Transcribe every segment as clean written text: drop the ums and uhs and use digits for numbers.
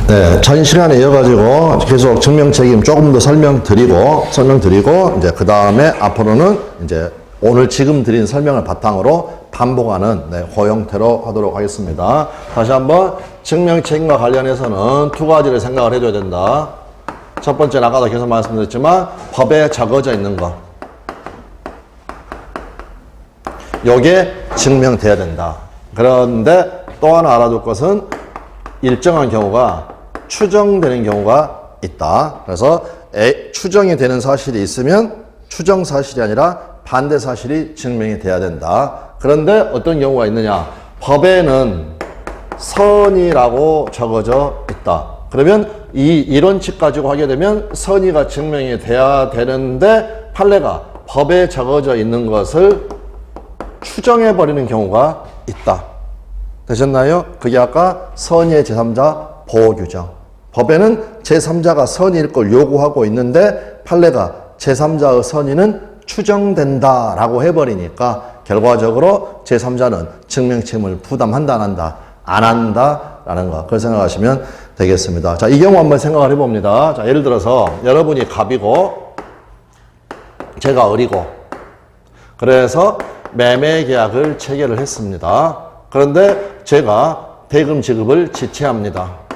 네, 전 시간에 이어가지고 계속 증명 책임 조금 더 설명드리고, 이제 그 다음에 앞으로는 이제 오늘 지금 드린 설명을 바탕으로 반복하는 그 형태로 하도록 하겠습니다. 다시 한번 증명 책임과 관련해서는 두 가지를 생각을 해줘야 된다. 첫 번째는 아까도 계속 말씀드렸지만 법에 적어져 있는 거. 요게 증명돼야 된다. 그런데 또 하나 알아둘 것은 일정한 경우가 추정되는 경우가 있다. 그래서 추정이 되는 사실이 있으면 추정 사실이 아니라 반대 사실이 증명이 돼야 된다. 그런데 어떤 경우가 있느냐? 법에는 선의라고 적어져 있다. 그러면 이 이론칙 가지고 하게 되면 선의가 증명이 돼야 되는데 판례가 법에 적어져 있는 것을 추정해버리는 경우가 있다. 되셨나요? 그게 아까 선의의 제3자 보호규정. 법에는 제3자가 선의일 걸 요구하고 있는데 판례가 제3자의 선의는 추정된다라고 해버리니까 결과적으로 제3자는 증명책임을 부담한다 안 한다? 안 한다라는 거. 그걸 생각하시면 되겠습니다. 자, 이 경우 한번 생각을 해봅니다. 자, 예를 들어서 여러분이 갑이고 제가 을이고 그래서 매매 계약을 체결을 했습니다. 그런데 제가 대금 지급을 지체합니다.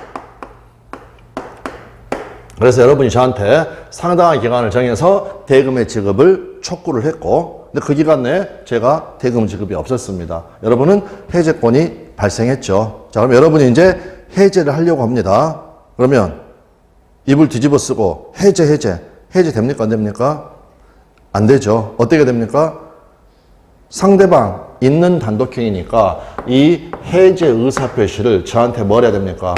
그래서 여러분이 저한테 상당한 기간을 정해서 대금의 지급을 촉구를 했고, 근데 그 기간 내에 제가 대금 지급이 없었습니다. 여러분은 해제권이 발생했죠. 자, 그럼 여러분이 이제 해제를 하려고 합니다. 그러면 입을 뒤집어 쓰고 해제 됩니까? 안 됩니까? 안 되죠. 어떻게 됩니까? 상대방 있는 단독행위니까 이 해제 의사표시를 저한테 뭘 해야 됩니까?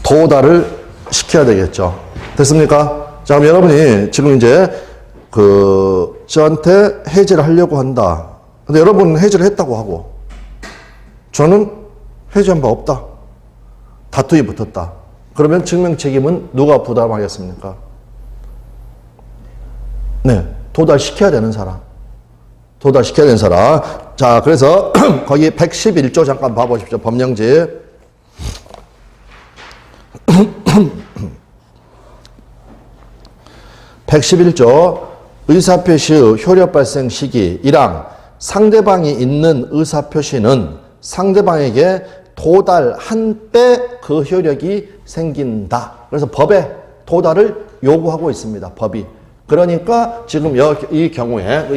도달을 시켜야 되겠죠. 됐습니까? 자, 그럼 여러분이 지금 이제 저한테 해제를 하려고 한다. 근데 여러분은 해제를 했다고 하고 저는 해제한 바 없다. 다투이 붙었다. 그러면 증명 책임은 누가 부담하겠습니까? 네. 도달시켜야 되는 사람. 자, 그래서 거기 111조 잠깐 봐보십시오. 법령집. 111조 의사표시의 효력 발생 시기 1항 상대방이 있는 의사표시는 상대방에게 도달한 때 그 효력이 생긴다. 그래서 법에 도달을 요구하고 있습니다. 법이. 그러니까 지금 이 경우에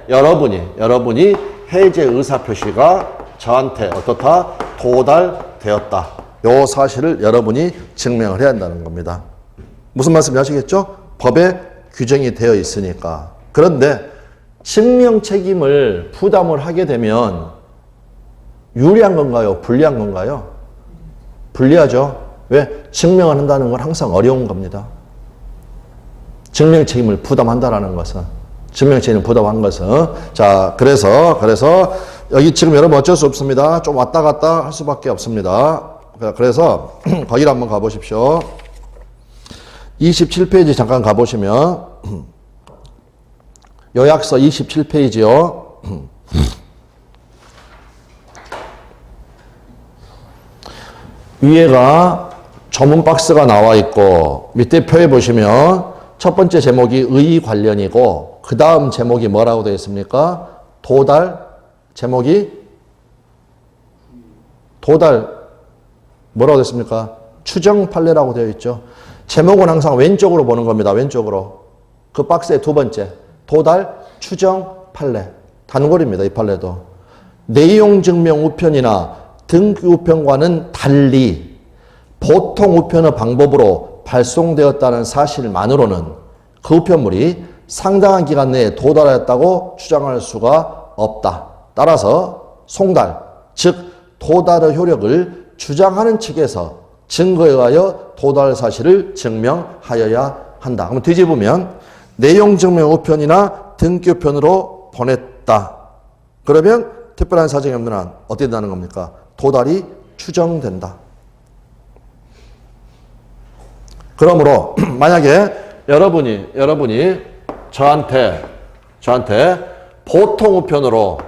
여러분이 해제 의사표시가 저한테 어떻다? 도달되었다. 요 사실을 여러분이 증명을 해야 한다는 겁니다. 무슨 말씀인지 아시겠죠? 법에 규정이 되어 있으니까. 그런데 증명 책임을 부담을 하게 되면 유리한 건가요? 불리한 건가요? 불리하죠. 왜? 증명을 한다는 건 항상 어려운 겁니다. 증명 책임을 부담한다라는 것은. 자, 그래서 여기 지금 여러분 어쩔 수 없습니다. 좀 왔다 갔다 할 수밖에 없습니다. 그래서 거기를 한번 가보십시오. 27페이지 잠깐 가보시면 요약서 27페이지요. 위에가 조문 박스가 나와 있고 밑에 표에 보시면 첫 번째 제목이 의 관련이고 그 다음 제목이 뭐라고 되어 있습니까? 제목이 뭐라고 됐습니까? 추정 판례라고 되어 있죠. 제목은 항상 왼쪽으로 보는 겁니다. 왼쪽으로. 그 박스의 두 번째. 추정 판례. 단골입니다. 이 판례도. 내용 증명 우편이나 등기 우편과는 달리 보통 우편의 방법으로 발송되었다는 사실만으로는 그 우편물이 상당한 기간 내에 도달하였다고 주장할 수가 없다. 따라서 송달, 즉 도달의 효력을 주장하는 측에서 증거에 의하여 도달 사실을 증명하여야 한다. 그럼 뒤집으면 내용 증명 우편이나 등기 우편으로 보냈다. 그러면 특별한 사정이 없는 한 어떻게 된다는 겁니까? 도달이 추정된다. 그러므로 만약에 여러분이 저한테 보통 우편으로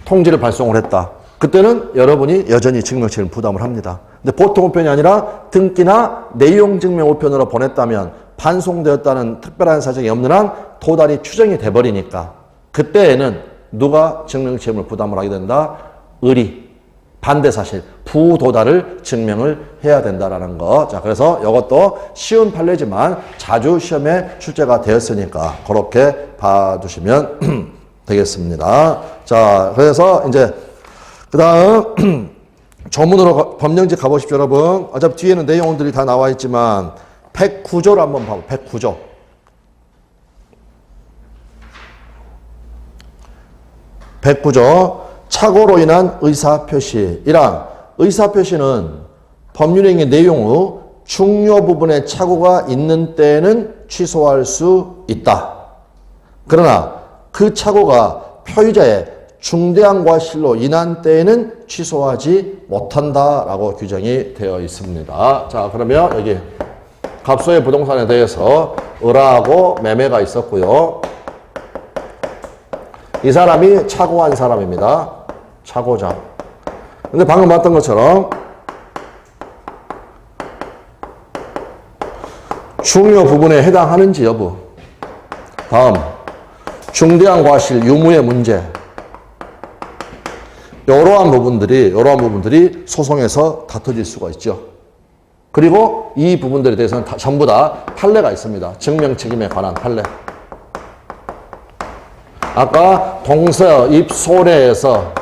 통지를 발송을 했다. 그때는 여러분이 여전히 증명책임을 부담을 합니다. 근데 보통 우편이 아니라 등기나 내용 증명 우편으로 보냈다면 반송되었다는 특별한 사정이 없는 한 도달이 추정이 돼버리니까 그때에는 누가 증명책임을 부담을 하게 된다? 의리, 반대사실, 부도달을 증명을 해야 된다라는 거. 자, 그래서 이것도 쉬운 판례지만 자주 시험에 출제가 되었으니까 그렇게 봐주시면 되겠습니다. 자, 그래서 이제 그 다음 조문으로 법령집 가보십시오, 여러분. 어차피 뒤에는 내용들이 다 나와 있지만 109조를 한번 봐봐. 109조. 109조. 착오로 인한 의사표시. 1항. 의사표시는 법률행위 내용의 중요 부분에 착오가 있는 때에는 취소할 수 있다. 그러나 그 착오가 표의자의 중대한 과실로 인한 때에는 취소하지 못한다라고 규정이 되어 있습니다. 자, 그러면 여기 갑소의 부동산에 대해서 을하고 매매가 있었고요. 이 사람이 착오한 사람입니다. 착오자. 근데 방금 봤던 것처럼 중요 부분에 해당하는지 여부. 다음, 중대한 과실 유무의 문제. 이러한 부분들이 소송에서 다퉈질 수가 있죠. 그리고 이 부분들에 대해서는 전부 다 판례가 있습니다. 증명 책임에 관한 판례. 아까 동서, 입, 소래에서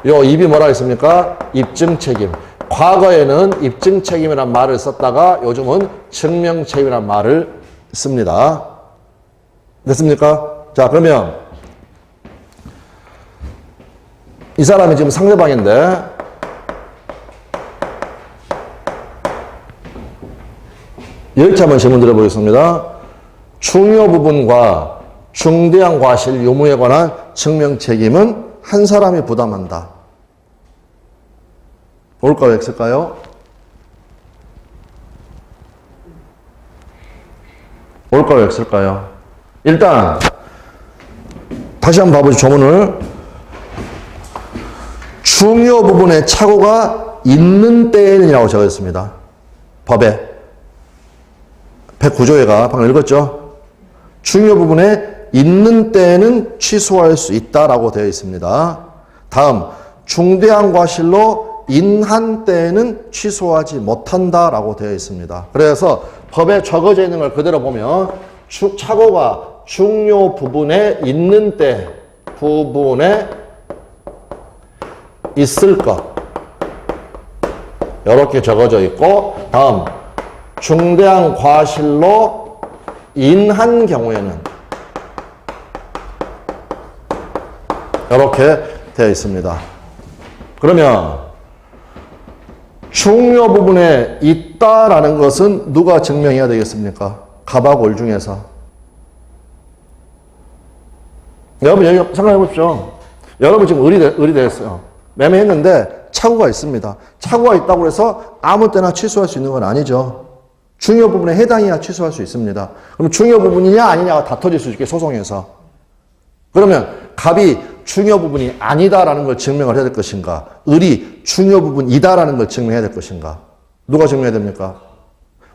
요 입이 뭐라 했습니까? 입증 책임. 과거에는 입증 책임이란 말을 썼다가 요즘은 증명 책임이란 말을 씁니다. 됐습니까? 자, 그러면 이 사람이 지금 상대방인데 이렇게 한번 질문 드려보겠습니다. 중요 부분과 중대한 과실 유무에 관한 증명 책임은 한 사람이 부담한다. 올까요? X일까요? 올까요? X일까요? 일단 다시 한번 봐보죠. 조문을. 중요 부분에 착오가 있는 때에는이라고 적었습니다. 법에. 109조에가 방금 읽었죠? 중요 부분에 있는 때에는 취소할 수 있다라고 되어 있습니다. 다음, 중대한 과실로 인한 때에는 취소하지 못한다라고 되어 있습니다. 그래서 법에 적어져 있는 걸 그대로 보면 착오가 중요 부분에 있는 때 부분에 있을 것 이렇게 적어져 있고, 다음 중대한 과실로 인한 경우에는 이렇게 되어 있습니다. 그러면 중요 부분에 있다라는 것은 누가 증명해야 되겠습니까? 갑하고 을 중에서. 여러분 여기 생각해 보십시오. 여러분 지금 의리됐어요. 매매했는데 착오가 있습니다. 착오가 있다고 해서 아무 때나 취소할 수 있는 건 아니죠. 중요 부분에 해당해야 취소할 수 있습니다. 그럼 중요 부분이냐 아니냐가 다퉈질 수 있게 소송에서. 그러면 갑이 중요 부분이 아니다라는 걸 증명을 해야 될 것인가? 을이 중요 부분이다라는 걸 증명해야 될 것인가? 누가 증명해야 됩니까?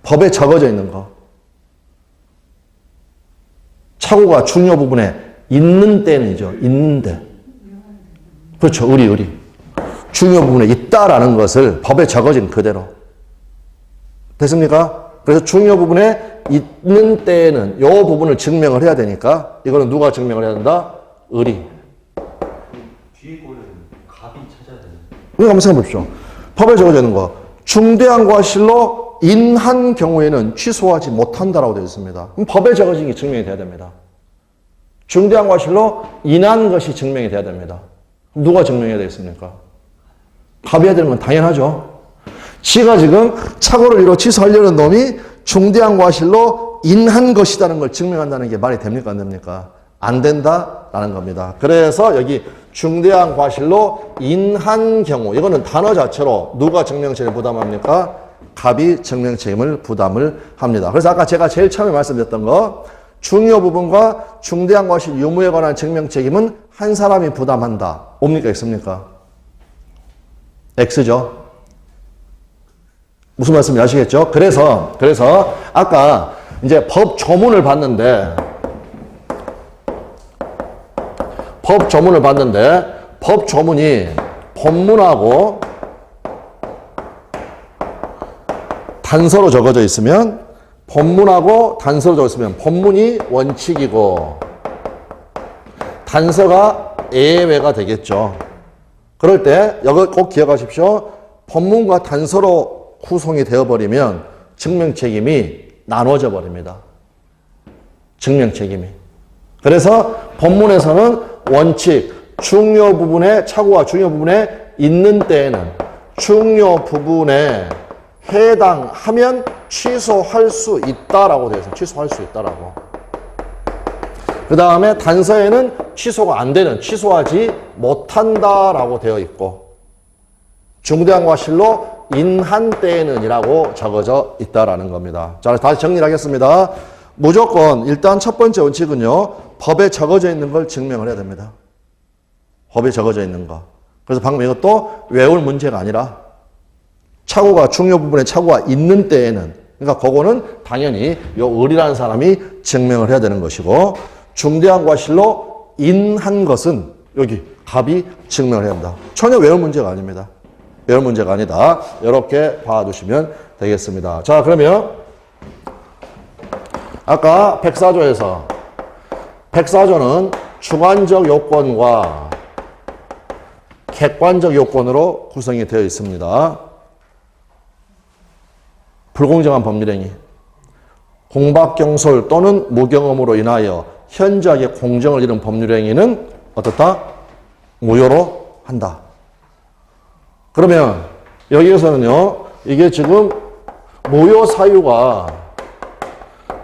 법에 적어져 있는 거. 착오가 중요 부분에 있는 때는이죠. 있는데. 그렇죠. 을이. 중요 부분에 있다라는 것을 법에 적어진 그대로. 됐습니까? 그래서 중요 부분에 있는 때에는 이 부분을 증명을 해야 되니까 이거는 누가 증명을 해야 된다? 을이. 뒤에 거는 갑이 찾아야 되는. 이거 한번 생각해 보십시오. 법에 적어져 있는 거. 중대한 과실로 인한 경우에는 취소하지 못한다라고 되어 있습니다. 그럼 법에 적어진 게 증명이 돼야 됩니다. 중대한 과실로 인한 것이 증명이 돼야 됩니다. 그럼 누가 증명해야 되겠습니까? 갑이 해야 되는 건 당연하죠. 지가 지금 착오를 이뤄 취소하려는 놈이 중대한 과실로 인한 것이라는 걸 증명한다는 게 말이 됩니까? 안 됩니까? 안 된다라는 겁니다. 그래서 여기 중대한 과실로 인한 경우, 이거는 단어 자체로 누가 증명책임을 부담합니까? 갑이 증명책임을 부담을 합니다. 그래서 아까 제가 제일 처음에 말씀드렸던 거, 중요 부분과 중대한 과실 유무에 관한 증명 책임은 한 사람이 부담한다. 옵니까? X입니까? X죠. 무슨 말씀인지 아시겠죠? 그래서 아까 이제 법 조문을 봤는데 법 조문이 본문하고 단서로 적어져 있으면 본문이 원칙이고 단서가 예외가 되겠죠. 그럴 때 이거 꼭 기억하십시오. 본문과 단서로 구성이 되어버리면 증명 책임이 나눠져 버립니다. 증명 책임이. 그래서 본문에서는 원칙, 중요 부분에 착오가 중요 부분에 있는 때에는 중요 부분에 해당하면 취소할 수 있다라고 되어 있어요. 취소할 수 있다라고. 그 다음에 단서에는 취소가 안 되는, 취소하지 못한다라고 되어 있고, 중대한 과실로 인한 때에는 이라고 적어져 있다라는 겁니다. 자, 다시 정리를 하겠습니다. 무조건 일단 첫 번째 원칙은요, 법에 적어져 있는 걸 증명을 해야 됩니다. 법에 적어져 있는 거. 그래서 방금 이것도 외울 문제가 아니라 착오가 중요 부분에 착오가 있는 때에는, 그러니까 그거는 당연히 요 을이라는 사람이 증명을 해야 되는 것이고, 중대한 과실로 인한 것은 여기 갑이 증명을 해야 한다. 전혀 외울 문제가 아닙니다. 외울 문제가 아니다. 이렇게 봐두시면 되겠습니다. 자, 그러면 아까 104조는 주관적 요건과 객관적 요건으로 구성이 되어 있습니다. 불공정한 법률행위, 공박경솔 또는 무경험으로 인하여 현저하게 공정을 잃은 법률행위는 어떻다? 무효로 한다. 그러면 여기에서는요, 이게 지금 무효 사유가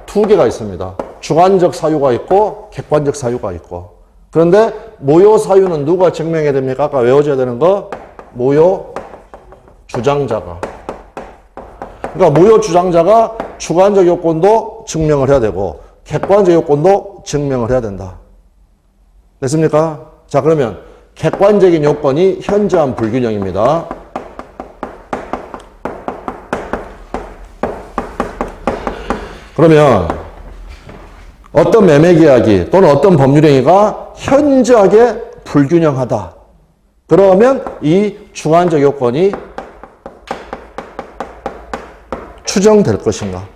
두 개가 있습니다. 주관적 사유가 있고 객관적 사유가 있고. 그런데 무효 사유는 누가 증명해야 됩니까? 아까 외워줘야 되는 거, 무효 주장자가. 그러니까 무효 주장자가 주관적 요건도 증명을 해야 되고 객관적 요건도 증명을 해야 된다. 됐습니까? 자, 그러면 객관적인 요건이 현저한 불균형입니다. 그러면 어떤 매매계약이 또는 어떤 법률행위가 현저하게 불균형하다. 그러면 이 주관적 요건이 추정될 것인가?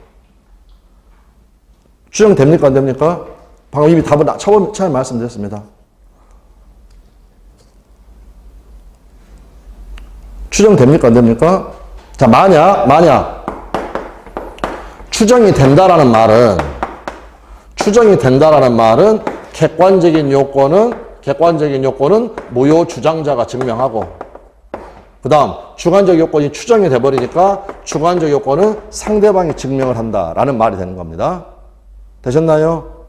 추정됩니까? 안 됩니까? 방금 이미 답을 처음에 말씀드렸습니다. 추정됩니까? 안 됩니까? 자, 만약 추정이 된다라는 말은 객관적인 요건은 무효 주장자가 증명하고, 그 다음 주관적 요건이 추정이 돼버리니까 주관적 요건은 상대방이 증명을 한다라는 말이 되는 겁니다. 되셨나요?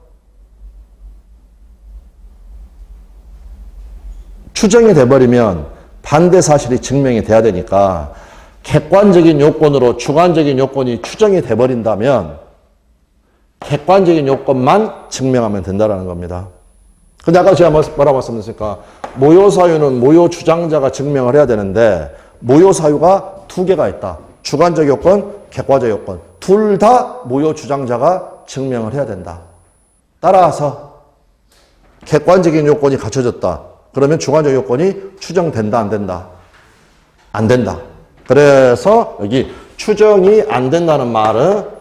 추정이 돼버리면 반대 사실이 증명이 돼야 되니까 객관적인 요건으로 주관적인 요건이 추정이 돼버린다면 객관적인 요건만 증명하면 된다는 겁니다. 근데 아까 제가 뭐라고 말씀드렸습니까? 무효 사유는 무효 주장자가 증명을 해야 되는데 무효 사유가 두 개가 있다. 주관적 요건, 객관적 요건. 둘 다 무효 주장자가 증명을 해야 된다. 따라서 객관적인 요건이 갖춰졌다. 그러면 주관적 요건이 추정된다, 안 된다? 안 된다. 그래서 여기 추정이 안 된다는 말은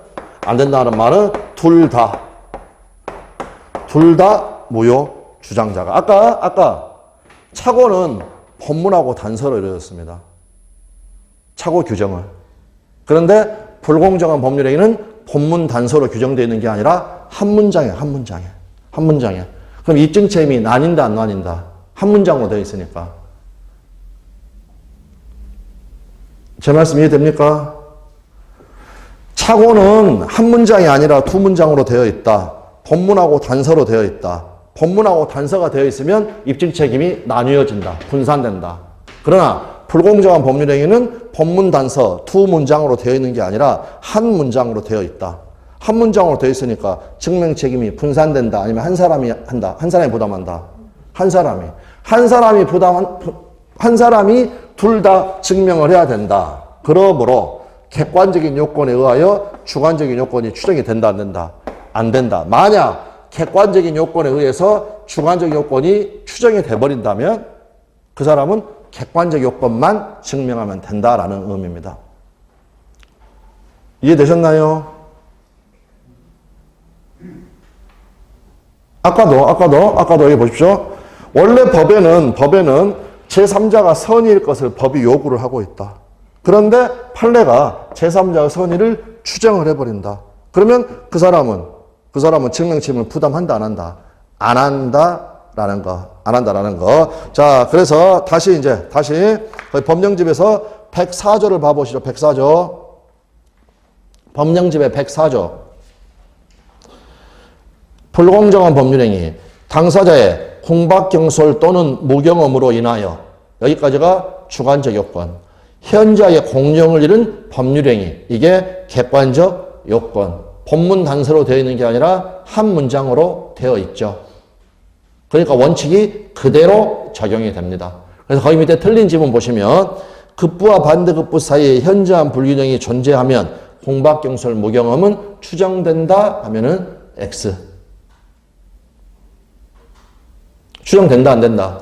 둘 다 무효 주장자가. 아까 착오는 본문하고 단서로 이루어졌습니다. 착오 규정을. 그런데 불공정한 법률행위는 본문 단서로 규정되어 있는 게 아니라 한 문장에. 그럼 입증 책임이 나뉜다, 안 나뉜다? 한 문장으로 되어 있으니까. 제 말씀 이해됩니까? 착오는 한 문장이 아니라 두 문장으로 되어 있다. 본문하고 단서로 되어 있다. 본문하고 단서가 되어 있으면 입증 책임이 나뉘어진다. 분산된다. 그러나 불공정한 법률행위는 본문 단서 두 문장으로 되어 있는 게 아니라 한 문장으로 되어 있다. 한 문장으로 되어 있으니까 증명 책임이 분산된다. 아니면 한 사람이 한다. 한 사람이 부담한다. 한 사람이. 한 사람이 둘 다 증명을 해야 된다. 그러므로 객관적인 요건에 의하여 주관적인 요건이 추정이 된다, 안 된다? 안 된다. 만약 객관적인 요건에 의해서 주관적 요건이 추정이 돼버린다면 그 사람은 객관적 요건만 증명하면 된다라는 의미입니다. 이해되셨나요? 아까도 여기 보십시오. 원래 법에는 제3자가 선의일 것을 법이 요구를 하고 있다. 그런데 판례가 제3자의 선의를 추정을 해버린다. 그러면 그 사람은 증명 책임을 부담한다, 안 한다? 안 한다라는 거. 자, 그래서 다시 거기 법령집에서 104조를 봐보시죠. 104조. 법령집의 104조. 불공정한 법률행위. 당사자의 공박경솔 또는 무경험으로 인하여 여기까지가 주관적 요건. 현자의 공령을 잃은 법률행위. 이게 객관적 요건. 본문 단서로 되어 있는 게 아니라 한 문장으로 되어 있죠. 그러니까 원칙이 그대로 적용이 됩니다. 그래서 거기 밑에 틀린 지문 보시면 급부와 반대급부 사이에 현저한 불균형이 존재하면 공박경솔 무경험은 추정된다 하면은 X. 추정된다, 안 된다?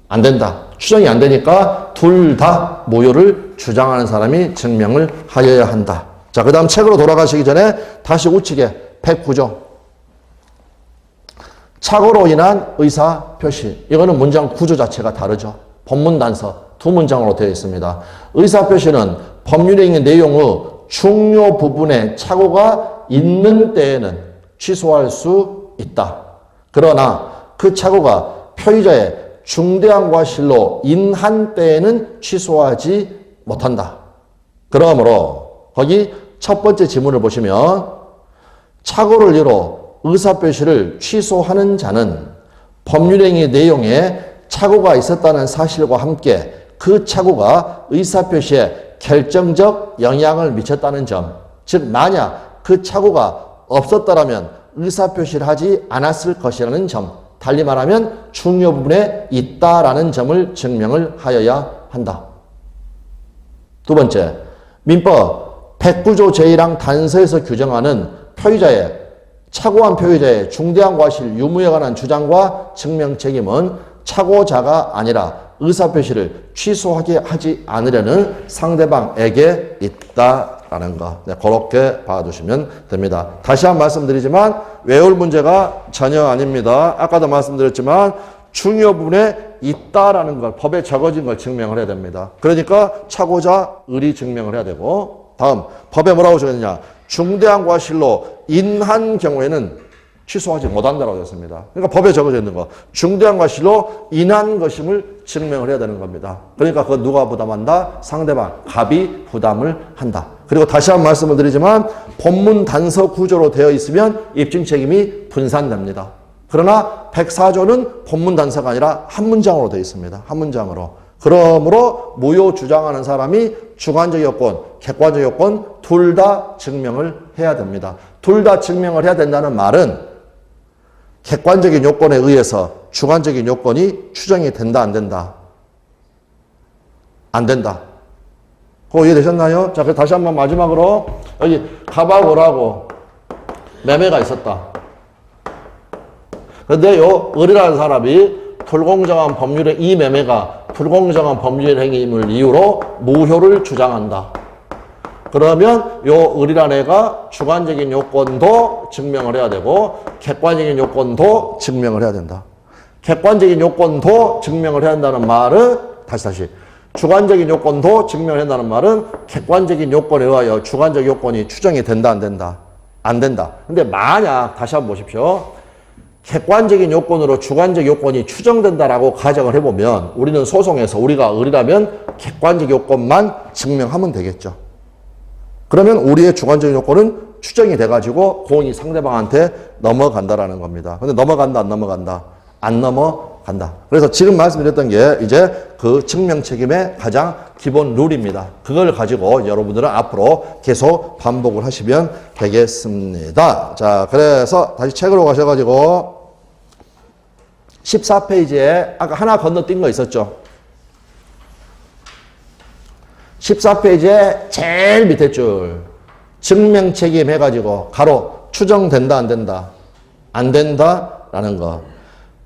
안 된다. 추정이 안 되니까 둘 다 무효를 주장하는 사람이 증명을 하여야 한다. 자, 그 다음 책으로 돌아가시기 전에 다시 우측에 109조. 착오로 인한 의사표시. 이거는 문장 구조 자체가 다르죠. 법문 단서 두 문장으로 되어 있습니다. 의사표시는 법률행위 내용의 중요 부분에 착오가 있는 때에는 취소할 수 있다. 그러나 그 착오가 표의자의 중대한 과실로 인한 때에는 취소하지 못한다. 그러므로 거기 첫 번째 지문을 보시면 착오를 이유로 의사표시를 취소하는 자는 법률행위 내용에 착오가 있었다는 사실과 함께 그 착오가 의사표시에 결정적 영향을 미쳤다는 점, 즉 만약 그 착오가 없었더라면 의사표시를 하지 않았을 것이라는 점, 달리 말하면 중요 부분에 있다라는 점을 증명을 하여야 한다. 두 번째, 민법 109조 제1항 단서에서 규정하는 표의자의 착오한 표의자의 중대한 과실 유무에 관한 주장과 증명 책임은 착오자가 아니라 의사표시를 취소하게 하지 않으려는 상대방에게 있다라는 거. 네, 그렇게 봐두시면 됩니다. 다시 한 번 말씀드리지만 외울 문제가 전혀 아닙니다. 아까도 말씀드렸지만 중요 부분에 있다라는 걸 법에 적어진 걸 증명을 해야 됩니다. 그러니까 착오자 의리 증명을 해야 되고 다음 법에 뭐라고 적었느냐. 중대한 과실로 인한 경우에는 취소하지 못한다라고 했습니다. 그러니까 법에 적어져 있는 거. 중대한 과실로 인한 것임을 증명을 해야 되는 겁니다. 그러니까 그거 누가 부담한다? 상대방, 갑이 부담을 한다. 그리고 다시 한 번 말씀을 드리지만 본문 단서 구조로 되어 있으면 입증 책임이 분산됩니다. 그러나 104조는 본문 단서가 아니라 한 문장으로 되어 있습니다. 한 문장으로. 그러므로 무효 주장하는 사람이 주관적 요건, 객관적 요건 둘 다 증명을 해야 됩니다. 둘 다 증명을 해야 된다는 말은 객관적인 요건에 의해서 주관적인 요건이 추정이 된다, 안 된다? 안 된다. 그거 이해되셨나요? 자, 그래서 다시 한번 마지막으로 여기 가바고라고 매매가 있었다. 근데 요 을이라는 사람이 불공정한 법률의 이 매매가 불공정한 법률 행위임을 이유로 무효를 주장한다. 그러면 요 을이라는 애가 주관적인 요건도 증명을 해야 되고 객관적인 요건도 증명을 해야 된다. 객관적인 요건도 증명을 해야 한다는 말은 다시 주관적인 요건도 증명을 한다는 말은 객관적인 요건에 의하여 주관적 요건이 추정이 된다, 안 된다? 안 된다. 근데 만약 다시 한번 보십시오. 객관적인 요건으로 주관적 요건이 추정된다라고 가정을 해보면 우리는 소송에서 우리가 을이라면 객관적 요건만 증명하면 되겠죠. 그러면 우리의 주관적인 요건은 추정이 돼가지고 공이 상대방한테 넘어간다라는 겁니다. 근데 넘어간다, 안 넘어간다? 안 간다. 그래서 지금 말씀드렸던 게 이제 그 증명 책임의 가장 기본 룰입니다. 그걸 가지고 여러분들은 앞으로 계속 반복을 하시면 되겠습니다. 자, 그래서 다시 책으로 가셔가지고 14페이지에 아까 하나 건너뛴 거 있었죠? 14페이지에 제일 밑에 줄 증명 책임 해가지고 가로 추정된다 안 된다? 안 된다라는 거.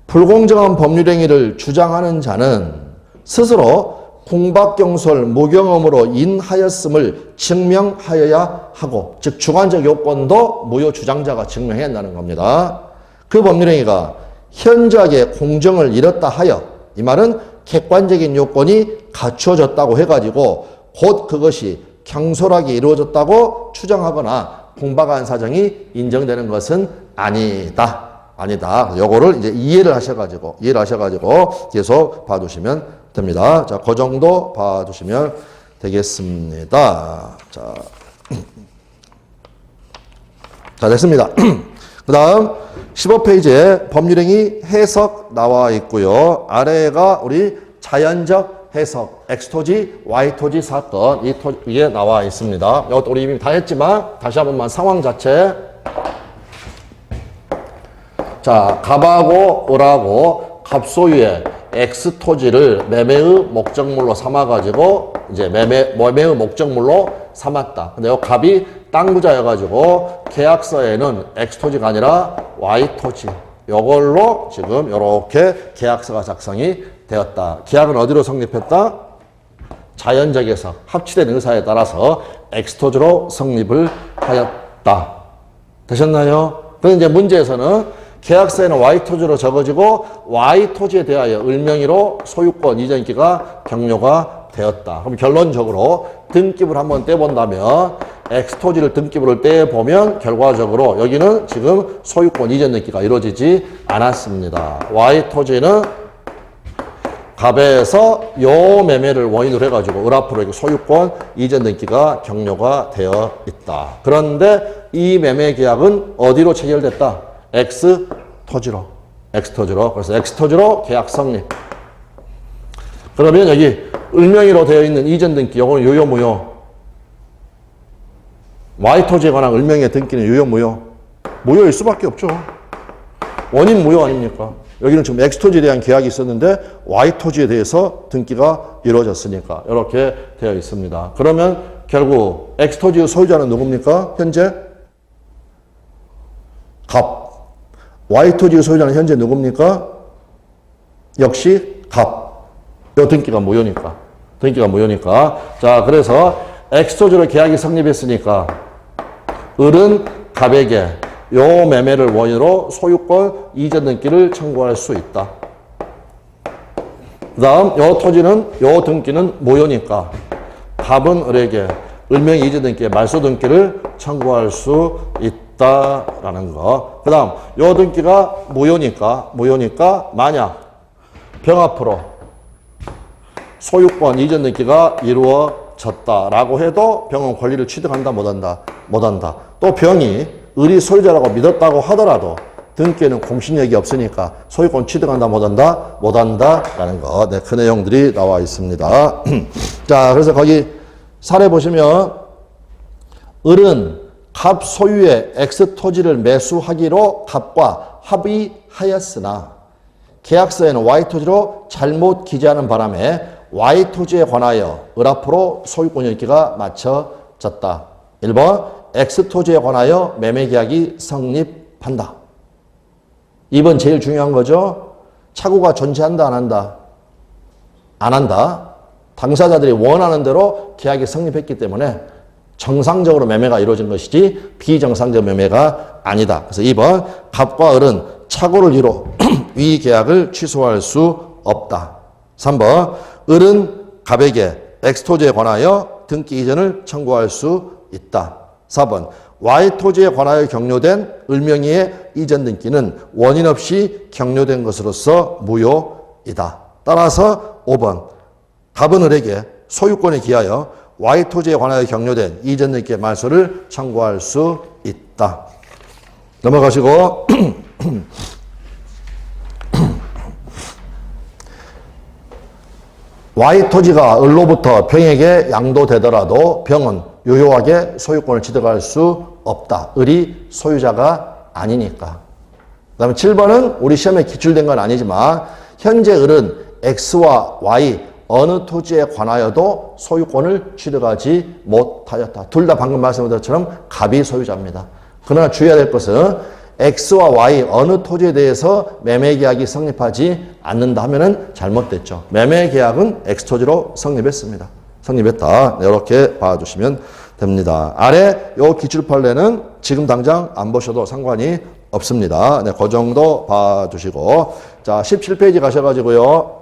불공정한 법률 행위를 주장하는 자는 스스로 공박경솔 무경험으로 인하였음을 증명하여야 하고, 즉 주관적 요건도 무효 주장자가 증명해야 한다는 겁니다. 그 법률 행위가 현저하게 공정을 잃었다 하여, 이 말은 객관적인 요건이 갖추어졌다고 해가지고 곧 그것이 경솔하게 이루어졌다고 추정하거나 공박한 사정이 인정되는 것은 아니다. 아니다. 요거를 이제 이해를 하셔가지고 계속 봐두시면 됩니다. 자, 그 정도 봐두시면 되겠습니다. 자, 됐습니다. 그 다음 15페이지에 법률행위 해석 나와 있고요. 아래가 우리 자연적 해석, X토지, Y토지 사건, 이게 나와 있습니다. 이것도 우리 이미 다 했지만 다시 한 번만 상황 자체. 자, 갑하고 을하고 갑소유의 X토지를 매매의 목적물로 삼아가지고 이제 매매의 목적물로 삼았다. 근데 이 갑이 땅부자여가지고 계약서에는 X토지가 아니라 Y토지. 요걸로 지금 이렇게 계약서가 작성이 되었다. 계약은 어디로 성립했다? 자연적 해석, 합치된 의사에 따라서 X토지로 성립을 하였다. 되셨나요? 그런데 이제 문제에서는 계약서에는 Y토지로 적어지고 Y토지에 대하여 을명의로 소유권 이전기가 격려가 되었다. 그럼 결론적으로 등기부를 한번 떼본다면 X토지를 등기부를 떼보면 결과적으로 여기는 지금 소유권 이전 등기가 이루어지지 않았습니다. Y토지는 갑에서 요 매매를 원인으로 해가지고 을 앞으로 소유권 이전 등기가 격려가 되어 있다. 그런데 이 매매 계약은 어디로 체결됐다? X토지로. 그래서 X토지로 계약 성립. 그러면 여기 을명의로 되어 있는 이전 등기, 요거는 유효 무효? Y토지에 관한 을명의 등기는 유효 무효? 무효일 수밖에 없죠. 원인 무효 아닙니까? 여기는 지금 X토지에 대한 계약이 있었는데 Y토지에 대해서 등기가 이루어졌으니까 이렇게 되어 있습니다. 그러면 결국 X토지의 소유자는 누굽니까? 현재? 갑. Y토지의 소유자는 현재 누굽니까? 역시 갑. 이 등기가 무효니까. 자, 그래서 X토지로 계약이 성립했으니까 을은 갑에게 요 매매를 원인으로 소유권 이전 등기를 청구할 수 있다. 그 다음 요 토지는 요 등기는 무효니까 갑은 을에게 을명 이전 등기의 말소 등기를 청구할 수 있다라는 거. 그 다음 요 등기가 무효니까 만약 병합으로 소유권 이전 등기가 이루어졌다라고 해도 병은 권리를 취득한다 못한다? 또 병이 을이 소유자라고 믿었다고 하더라도 등기에는 공신력이 없으니까 소유권 취득한다 못한다라는 거. 네, 그 내용들이 나와 있습니다. 자, 그래서 거기 사례 보시면 을은 갑 소유의 X토지를 매수하기로 갑과 합의하였으나 계약서에는 Y토지로 잘못 기재하는 바람에 Y토지에 관하여 을 앞으로 소유권 연기가 맞춰졌다. 1번 X토지에 관하여 매매계약이 성립한다. 2번 제일 중요한 거죠. 차고가 존재한다 안 한다? 안 한다. 당사자들이 원하는 대로 계약이 성립했기 때문에 정상적으로 매매가 이루어진 것이지 비정상적 매매가 아니다. 그래서 2번 갑과 을은 착오를 이루 위 계약을 취소할 수 없다. 3번 을은 갑에게 X토지에 관하여 등기 이전을 청구할 수 있다. 4번 Y토지에 관하여 격려된 을명의의 이전 등기는 원인 없이 격려된 것으로서 무효이다. 따라서 5번 갑은 을에게 소유권에 기하여 Y토지에 관하여 격려된 이전 등기의 말소를 청구할 수 있다. 넘어가시고 Y 토지가 을로부터 병에게 양도되더라도 병은 유효하게 소유권을 취득할 수 없다. 을이 소유자가 아니니까. 그 다음에 7번은 우리 시험에 기출된 건 아니지만 현재 을은 X와 Y 어느 토지에 관하여도 소유권을 취득하지 못하였다. 둘 다 방금 말씀드린 것처럼 갑이 소유자입니다. 그러나 주의해야 될 것은 X와 Y 어느 토지에 대해서 매매계약이 성립하지 않는다 하면은 잘못됐죠. 매매계약은 X토지로 성립했습니다. 성립했다. 이렇게 봐주시면 됩니다. 아래 요 기출판례는 지금 당장 안 보셔도 상관이 없습니다. 네, 그 정도 봐주시고. 자, 17페이지 가셔가지고요.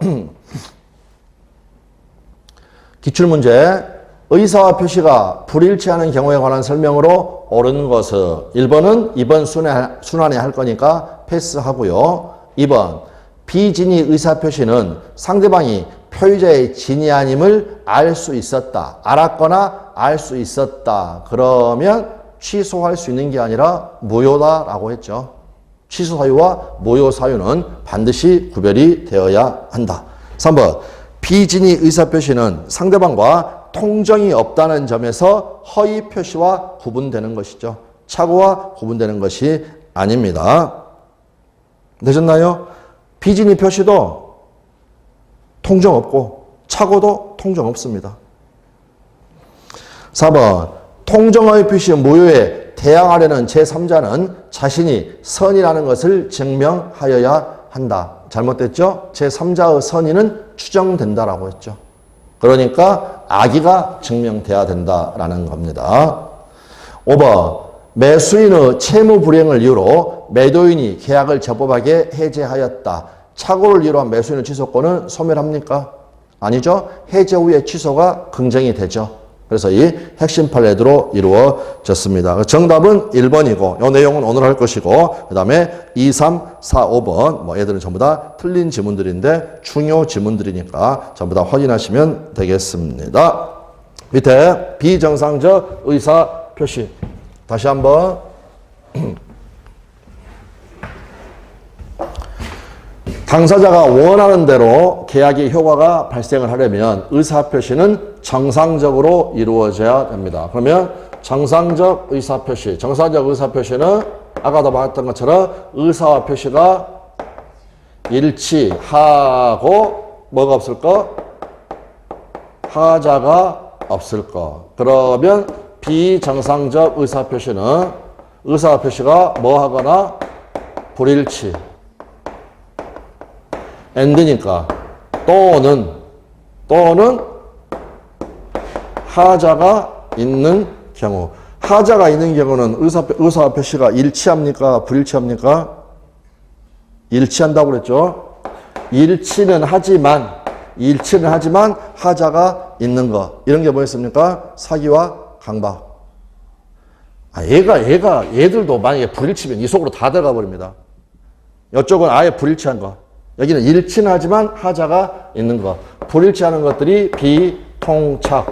기출문제. 의사와 표시가 불일치하는 경우에 관한 설명으로 옳은 것은 1번은 이번 순환에 할 거니까 패스하고요. 2번. 비진의 의사표시는 상대방이 표의자의 진이 아님을 알 수 있었다. 알았거나 알 수 있었다. 그러면 취소할 수 있는 게 아니라 무효다라고 했죠. 취소 사유와 무효 사유는 반드시 구별이 되어야 한다. 3번. 비진의 의사표시는 상대방과 통정이 없다는 점에서 허위 표시와 구분되는 것이죠. 착오와 구분되는 것이 아닙니다. 되셨나요? 비진의 표시도 통정 없고 착오도 통정 없습니다. 4번. 통정의 표시 무효에 대항하려는 제3자는 자신이 선이라는 것을 증명하여야 한다. 잘못됐죠? 제3자의 선의는 추정된다라고 했죠. 그러니까 악의가 증명돼야 된다라는 겁니다. 5번. 매수인의 채무 불이행을 이유로 매도인이 계약을 적법하게 해제하였다. 착오를 이유로 한 매수인의 취소권은 소멸합니까? 아니죠. 해제 후에 취소가 긍정이 되죠. 그래서 이 핵심 판례대로 이루어졌습니다. 정답은 1번이고 이 내용은 오늘 할 것이고 그 다음에 2, 3, 4, 5번 뭐 얘들은 전부 다 틀린 지문들인데 중요 지문들이니까 전부 다 확인하시면 되겠습니다. 밑에 비정상적 의사 표시 다시 한번 당사자가 원하는 대로 계약의 효과가 발생을 하려면 의사표시는 정상적으로 이루어져야 됩니다. 그러면 정상적 의사표시, 정상적 의사표시는 아까도 말했던 것처럼 의사와 표시가 일치하고 뭐가 없을 거? 하자가 없을 거. 그러면 비정상적 의사표시는 의사와 표시가 뭐 하거나 불일치. 엔드니까 또는 하자가 있는 경우. 하자가 있는 경우는 의사와 표시가 일치합니까? 불일치합니까? 일치한다고 그랬죠. 일치는 하지만 하자가 있는 거. 이런 게 뭐였습니까? 사기와 강박. 얘들도 만약에 불일치면 이 속으로 다 들어가 버립니다. 이쪽은 아예 불일치한 거. 여기는 일치는 하지만 하자가 있는 것. 불일치하는 것들이 비통착,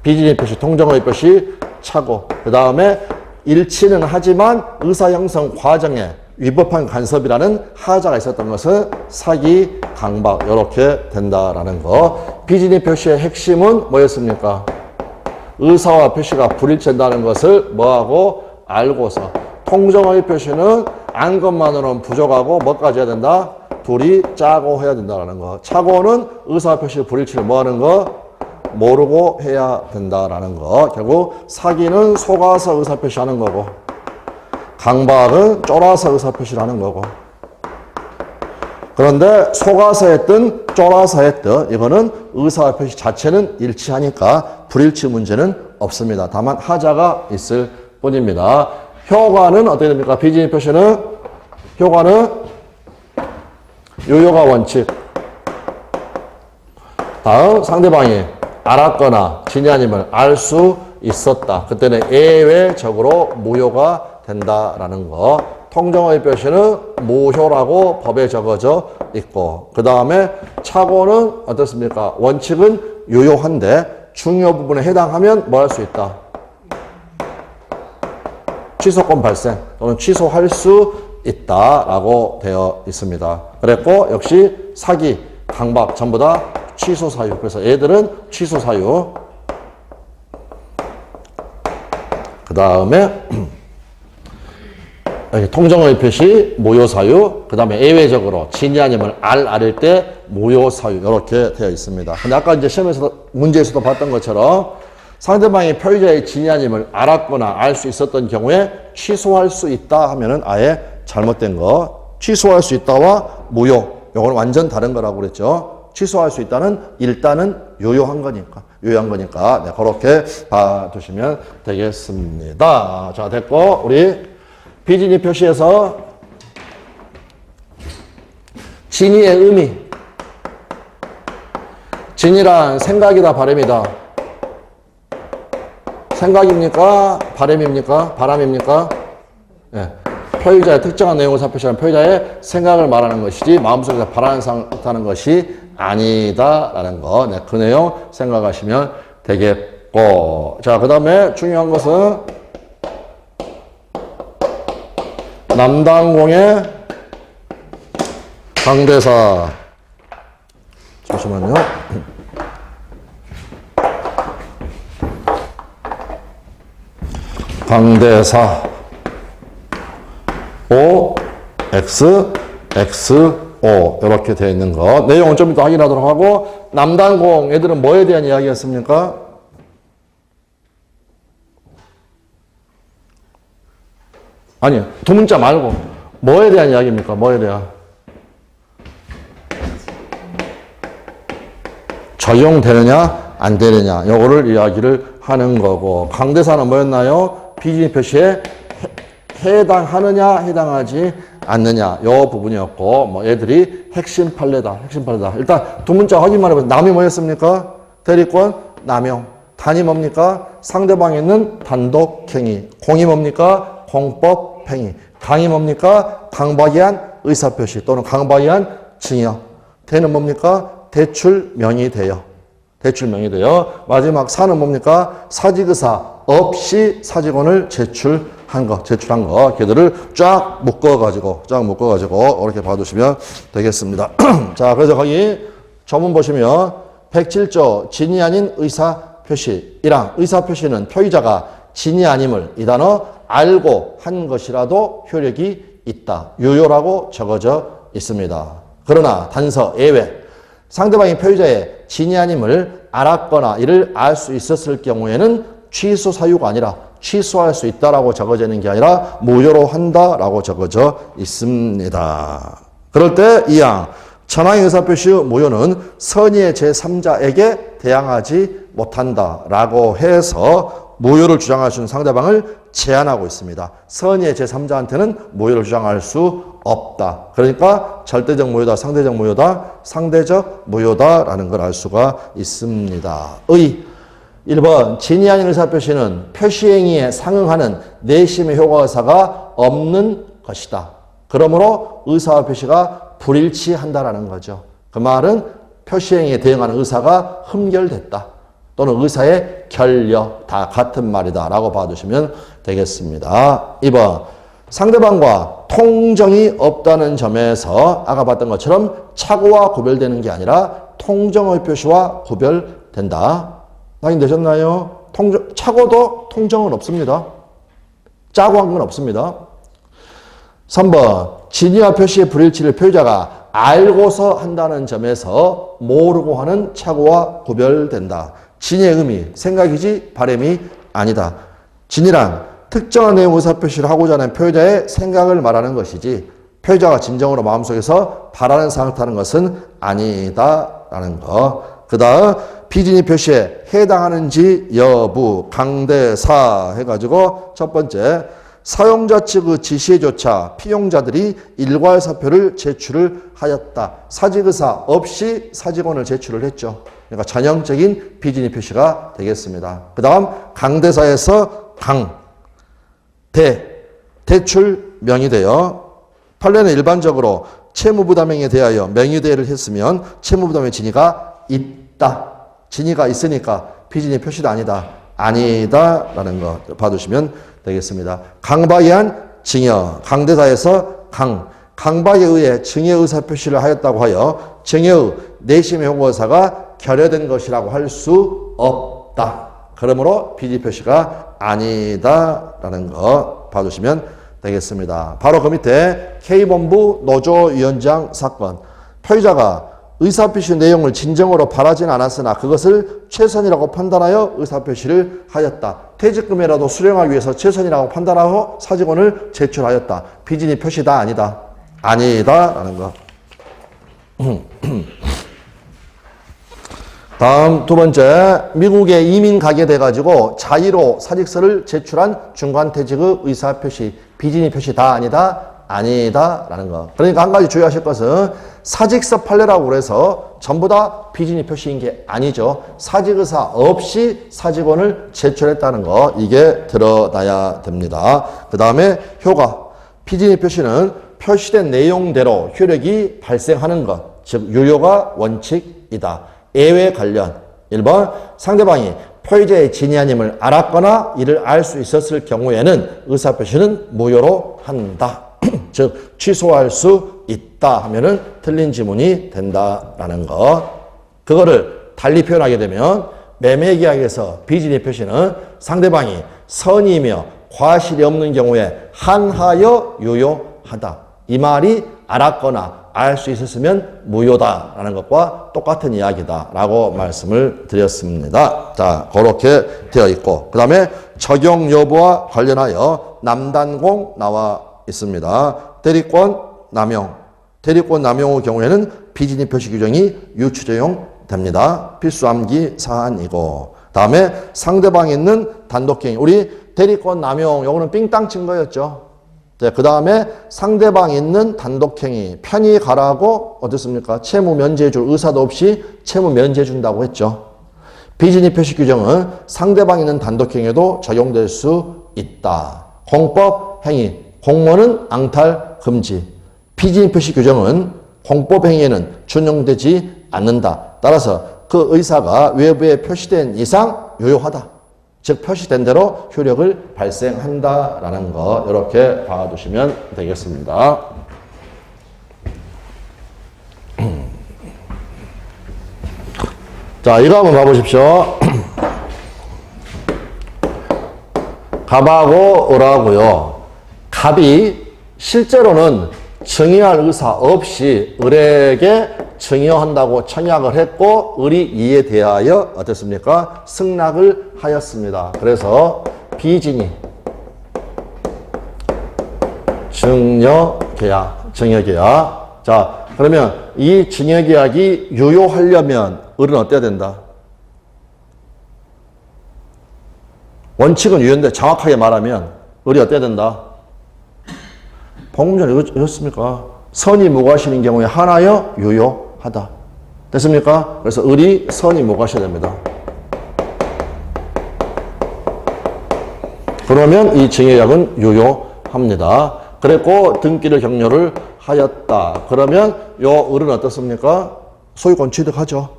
비진의 표시, 통정의 표시, 착오. 그 다음에 일치는 하지만 의사 형성 과정에 위법한 간섭이라는 하자가 있었던 것은 사기, 강박 이렇게 된다라는 거. 비진의 표시의 핵심은 뭐였습니까? 의사와 표시가 불일치한다는 것을 뭐하고 알고서 통정의 표시는 안 것만으로는 부족하고 뭐까지 해야 된다? 둘이 짜고 해야 된다라는 거. 착오는 의사 표시 불일치를 뭐 하는 거? 모르고 해야 된다라는 거. 결국 사기는 속아서 의사 표시하는 거고, 강박은 쫄아서 의사 표시를 하는 거고. 그런데 속아서 했든 쫄아서 했든 이거는 의사 표시 자체는 일치하니까 불일치 문제는 없습니다. 다만 하자가 있을 뿐입니다. 효과는 어떻게 됩니까? 비진의 표시는 효과는 유효가 원칙. 다음 상대방이 알았거나 진이 아님을 알 수 있었다. 그때는 예외적으로 무효가 된다라는 거. 통정의 표시는 무효라고 법에 적어져 있고, 그 다음에 착오는 어떻습니까? 원칙은 유효한데 중요 부분에 해당하면 뭐 할 수 있다? 취소권 발생 또는 취소할 수 있다라고 되어 있습니다. 그랬고 역시 사기, 강박 전부 다 취소 사유. 그래서 애들은 취소 사유. 그 다음에 통정의 표시, 모요 사유. 그 다음에 예외적으로 진이 아니면 R일 때 모요 사유. 이렇게 되어 있습니다. 근데 아까 이제 시험에서 문제에서도 봤던 것처럼 상대방이 표의자의 진이 아님을 알았거나 알 수 있었던 경우에 취소할 수 있다 하면은 아예 잘못된 거. 취소할 수 있다와 무효. 요거는 완전 다른 거라고 그랬죠. 취소할 수 있다는 일단은 유효한 거니까. 네, 그렇게 봐두시면 되겠습니다. 자, 됐고, 우리 비진이 표시에서 진이의 의미. 진이란 생각이다, 바람이다. 생각입니까? 바람입니까? 바람입니까? 예. 표의자의 특정한 내용을 표시하는 표의자의 생각을 말하는 것이지 마음속에서 바라는 상타는 것이 아니다라는 거. 네, 그 내용 생각하시면 되겠고. 자, 그 다음에 중요한 것은 남당공의 강대사. 잠시만요. 강대사 O, X, X, O 이렇게 되어 있는 거. 내용은 좀 이따 확인하도록 하고 남당공 애들은 뭐에 대한 이야기였습니까? 아니요. 두 문자 말고 뭐에 대한 이야기입니까? 뭐에 대한? 적용되느냐 안 되느냐 요거를 이야기를 하는 거고 강대사는 뭐였나요? 비진이 표시에 해당하느냐 해당하지 않느냐 요 부분이었고 뭐 애들이 핵심 판례다. 일단 두 문자 확인만 해보세요. 남이 뭐였습니까? 대리권 남용. 단이 뭡니까? 상대방에 있는 단독행위. 공이 뭡니까? 공법행위. 강이 뭡니까? 강박이한 의사표시 또는 강박이한 징역. 대는 뭡니까? 대출명의 되어. 마지막 사는 뭡니까? 사직의사 없이 사직원을 제출한 거. 걔들을 쫙 묶어가지고 이렇게 봐두시면 되겠습니다. 자, 그래서 거기 전문 보시면 107조 진이 아닌 의사표시 1항 의사표시는 표의자가 진이 아님을 이 단어 알고 한 것이라도 효력이 있다. 유효라고 적어져 있습니다. 그러나 단서 예외 상대방이 표의자의 진이 아님을 알았거나 이를 알 수 있었을 경우에는 취소 사유가 아니라 취소할 수 있다라고 적어져 있는 게 아니라 무효로 한다라고 적어져 있습니다. 그럴 때 2항 천하의 의사표시 무효는 선의의 제3자에게 대항하지 못한다라고 해서 무효를 무효를 상대방을 제한하고 있습니다. 선의의 제3자한테는 무효를 주장할 수 없다. 그러니까 절대적 무효다, 상대적 무효다, 상대적 무효다라는 걸 알 수가 있습니다. 1번 진이 아닌 의사표시는 표시행위에 상응하는 내심의 효과의사가 없는 것이다. 그러므로 의사와 표시가 불일치한다라는 거죠. 그 말은 표시행위에 대응하는 의사가 흠결됐다. 또는 의사의 결여 다 같은 말이다 라고 봐두시면 되겠습니다. 2번 상대방과 통정이 없다는 점에서 아까 봤던 것처럼 착오와 구별되는 게 아니라 통정의 표시와 구별된다. 확인되셨나요? 착오도 통정은 없습니다. 짜고 한 건 없습니다. 3번 진위와 표시의 불일치를 표의자가 알고서 한다는 점에서 모르고 하는 착오와 구별된다. 진의 의미, 생각이지 바람이 아니다. 진이란 특정한 내용 의사표시를 하고자 하는 표의자의 생각을 말하는 것이지 표의자가 진정으로 마음속에서 바라는 상태라는 것은 아니다라는 거. 그 다음 비진이 표시에 해당하는지 여부 강대사 해가지고 첫 번째 사용자 측의 지시에조차 피용자들이 일괄사표를 제출을 하였다. 사직의사 없이 사직원을 제출을 했죠. 그러니까 전형적인 비진이 표시가 되겠습니다. 그 다음 강대사에서 대출 명의되어 판례는 일반적으로 채무부담행위에 대하여 명의대회를 했으면 채무부담의 진위가 있다. 진위가 있으니까 비진이 표시도 아니다라는 거 봐두시면 되겠습니다. 강박에 한 징여, 강대사에서 강박에 의해 증여 의사 표시를 하였다고 하여 증여의 내심의 효과사가 결여된 것이라고 할 수 없다. 그러므로 비진이 표시가 아니다라는 거 봐주시면 되겠습니다. 바로 그 밑에 K본부 노조위원장 사건. 표의자가 의사표시 내용을 진정으로 바라진 않았으나 그것을 최선이라고 판단하여 의사표시를 하였다. 퇴직금이라도 수령하기 위해서 최선이라고 판단하고 사직원을 제출하였다. 비진이 표시다 아니다? 아니다라는 거. 다음 두 번째, 미국에 이민 가게 돼가지고 자의로 사직서를 제출한 중간퇴직의 의사표시, 비진이 표시다 아니다? 아니다 라는 거. 그러니까 한 가지 주의하실 것은 사직서 판례라고 그래서 전부 다 비진이 표시인 게 아니죠. 사직의사 없이 사직원을 제출했다는 거, 이게 드러나야 됩니다. 그 다음에 효과. 비진이 표시는 표시된 내용대로 효력이 발생하는 것, 즉 유효가 원칙이다. 예외 관련. 1번, 상대방이 표의자의 진위 아님을 알았거나 이를 알 수 있었을 경우에는 의사표시는 무효로 한다. 즉 취소할 수 있다 하면은 틀린 지문이 된다라는 거. 그거를 달리 표현하게 되면 매매계약에서 비진이 표시는 상대방이 선의이며 과실이 없는 경우에 한하여 유효하다. 이 말이 알았거나 알 수 있었으면 무효다라는 것과 똑같은 이야기다라고 말씀을 드렸습니다. 자, 그렇게 되어 있고, 그 다음에 적용 여부와 관련하여 남단공 나와 있습니다. 대리권 남용. 대리권 남용의 경우에는 비진이 표시 규정이 유추적용 됩니다. 필수 암기 사안이고, 다음에 상대방에 있는 단독행위. 우리 대리권 남용, 요거는 삥땅 친 거였죠. 그 다음에 상대방에 있는 단독행위. 편히 가라고 어떻습니까? 채무 면제해줄 의사도 없이 채무 면제해준다고 했죠. 비진이 표시 규정은 상대방에 있는 단독행위에도 적용될 수 있다. 공법 행위. 공모는 앙탈 금지. 비진이 표시 규정은 공법 행위에는 준용되지 않는다. 따라서 그 의사가 외부에 표시된 이상 유효하다. 즉 표시된 대로 효력을 발생한다라는 거, 이렇게 봐두시면 되겠습니다. 자, 이거 한번 봐보십시오. 갑하고 을하고요. 갑이 실제로는 증여할 의사 없이 을에게 증여한다고 청약을 했고, 을이 이에 대하여 어떻습니까? 승낙을 하였습니다. 그래서 비진이 증여계약. 자, 그러면 이 증여계약이 유효하려면 을은 어때야 된다? 원칙은 유효인데 정확하게 말하면 을이 어때야 된다? 방금 전에 이렇습니까? 선이 무과실인 경우에 하나여 유효하다. 됐습니까? 그래서 을이 선이 무과셔야 됩니다. 그러면 이 증여약은 유효합니다. 그랬고 등기를 격려를 하였다. 그러면 요 을은 어떻습니까? 소유권 취득하죠.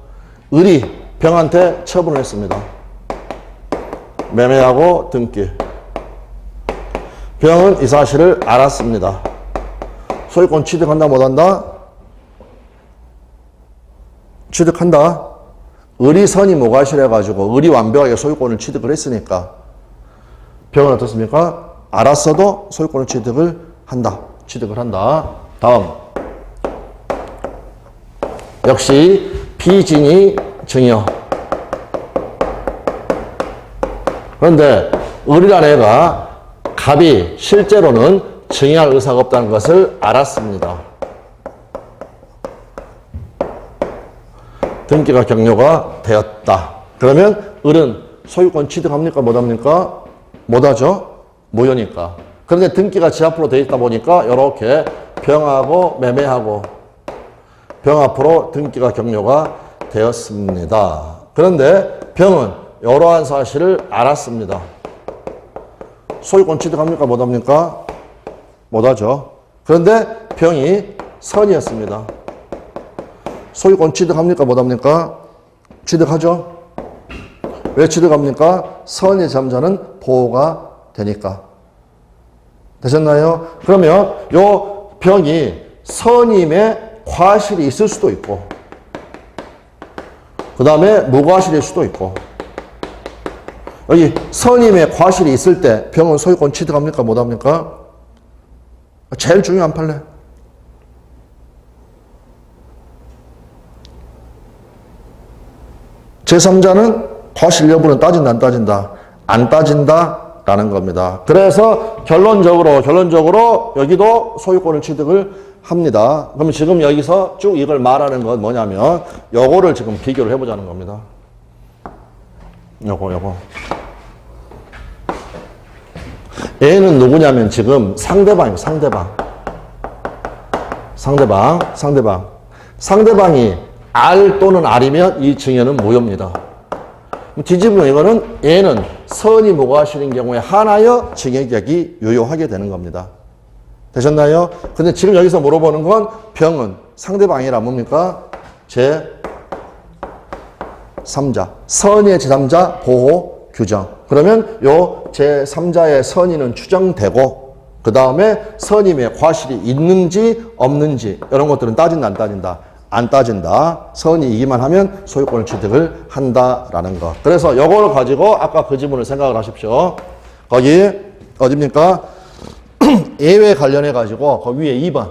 을이 병한테 처분을 했습니다. 매매하고 등기. 병은 이 사실을 알았습니다. 소유권 취득한다 못한다? 취득한다. 을이 선이 무과실해가지고 을이 완벽하게 소유권을 취득을 했으니까 병은 어떻습니까? 알았어도 소유권을 취득을 한다. 다음. 역시 비진이 증여. 그런데 을이라는 애가 갑이 실제로는 증여할 의사가 없다는 것을 알았습니다. 등기가 격려가 되었다. 그러면 을은 소유권 취득합니까? 못합니까? 못하죠. 무효니까. 그런데 등기가 지 앞으로 되어 있다 보니까 이렇게 병하고 매매하고 병 앞으로 등기가 격려가 되었습니다. 그런데 병은 이러한 사실을 알았습니다. 소유권 취득합니까? 못합니까? 못하죠. 그런데 병이 선이었습니다. 소유권 취득합니까? 못합니까? 취득하죠. 왜 취득합니까? 선의 잠자는 보호가 되니까. 되셨나요? 그러면 요 병이 선임의 과실이 있을 수도 있고 그 다음에 무과실일 수도 있고. 여기 선임의 과실이 있을 때 병은 소유권 취득합니까? 못합니까? 제일 중요한 판례. 제3자는 과실 여부는 따진다, 안 따진다? 안 따진다라는 겁니다. 그래서 결론적으로 여기도 소유권을 취득을 합니다. 그럼 지금 여기서 쭉 이걸 말하는 건 뭐냐면 요거를 지금 비교를 해보자는 겁니다. 요거. 얘는 누구냐면 지금 상대방이에요, 상대방이 R 또는 R이면 이 증여는 무효입니다. 뒤집으면 이거는 얘는 선이 무과실인 경우에 한하여 증여계약이 유효하게 되는 겁니다. 되셨나요? 근데 지금 여기서 물어보는 건 병은 상대방이라 뭡니까? 제3자. 선의의 제3자 보호 규정. 그러면 요 제3자의 선의는 추정되고 그 다음에 선임의 과실이 있는지 없는지 이런 것들은 따진다 안 따진다? 안 따진다. 선이이기만 하면 소유권을 취득을 한다라는 것. 그래서 요걸 가지고 아까 그 지문을 생각을 하십시오. 거기 어딥니까? 예외 관련해 가지고 그 위에 2번.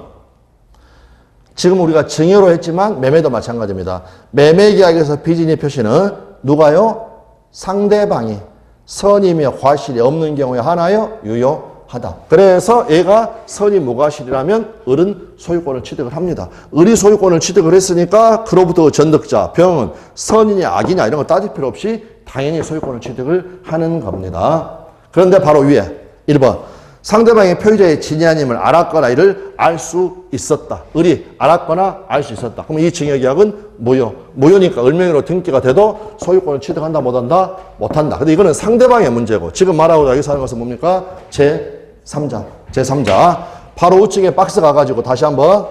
지금 우리가 증여로 했지만 매매도 마찬가지입니다. 매매계약에서 비진입 표시는 누가요? 상대방이 선임의 과실이 없는 경우에 하나요? 유효하다. 그래서 얘가 선임 무과실이라면 을은 소유권을 취득을 합니다. 을이 소유권을 취득을 했으니까 그로부터 전득자, 병은 선이냐 악이냐 이런 거 따질 필요 없이 당연히 소유권을 취득을 하는 겁니다. 그런데 바로 위에 1번. 상대방의 표의자의 진위 아님을 알았거나 이를 알 수 있었다. 을이 알았거나 알 수 있었다. 그럼 이 증여계약은 무효. 무효니까 을명의로 등기가 돼도 소유권을 취득한다 못한다? 못한다. 근데 이거는 상대방의 문제고 지금 말하고 여기서 하는 것은 뭡니까? 제3자. 바로 우측에 박스 가가지고 다시 한번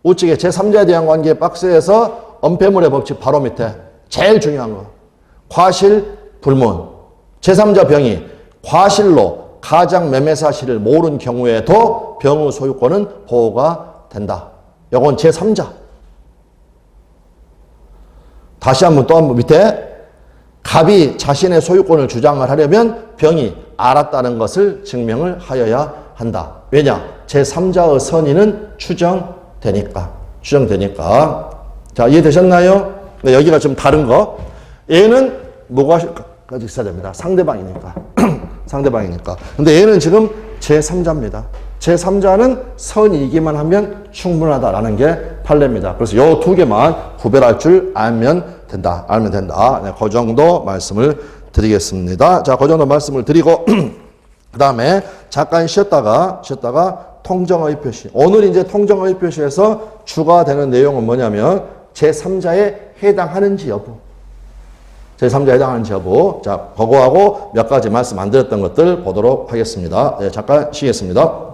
우측에 제3자에 대한 관계 박스에서 엄폐물의 법칙 바로 밑에 제일 중요한 거. 과실 불문. 제3자 병이 과실로 가장 매매 사실을 모른 경우에도 병의 소유권은 보호가 된다. 이건 제3자. 다시 한번 또 한번 밑에 갑이 자신의 소유권을 주장을 하려면 병이 알았다는 것을 증명을 하여야 한다. 왜냐? 제3자의 선의는 추정되니까. 자, 이해되셨나요? 네, 여기가 좀 다른 거. 얘는 무과실까지 있어야 됩니다. 상대방이니까. 근데 얘는 지금 제3자입니다. 제3자는 선이기만 하면 충분하다라는 게 판례입니다. 그래서 요 두 개만 구별할 줄 알면 된다. 네, 그 정도 말씀을 드리겠습니다. 자, 그 정도 말씀을 드리고 그 다음에 잠깐 쉬었다가 통정의 표시. 오늘 이제 통정의 표시에서 추가되는 내용은 뭐냐면 제3자에 해당하는지 여부. 제3자에 해당하는지 여부. 자, 그거하고 몇 가지 말씀 안 드렸던 것들 보도록 하겠습니다. 네, 잠깐 쉬겠습니다.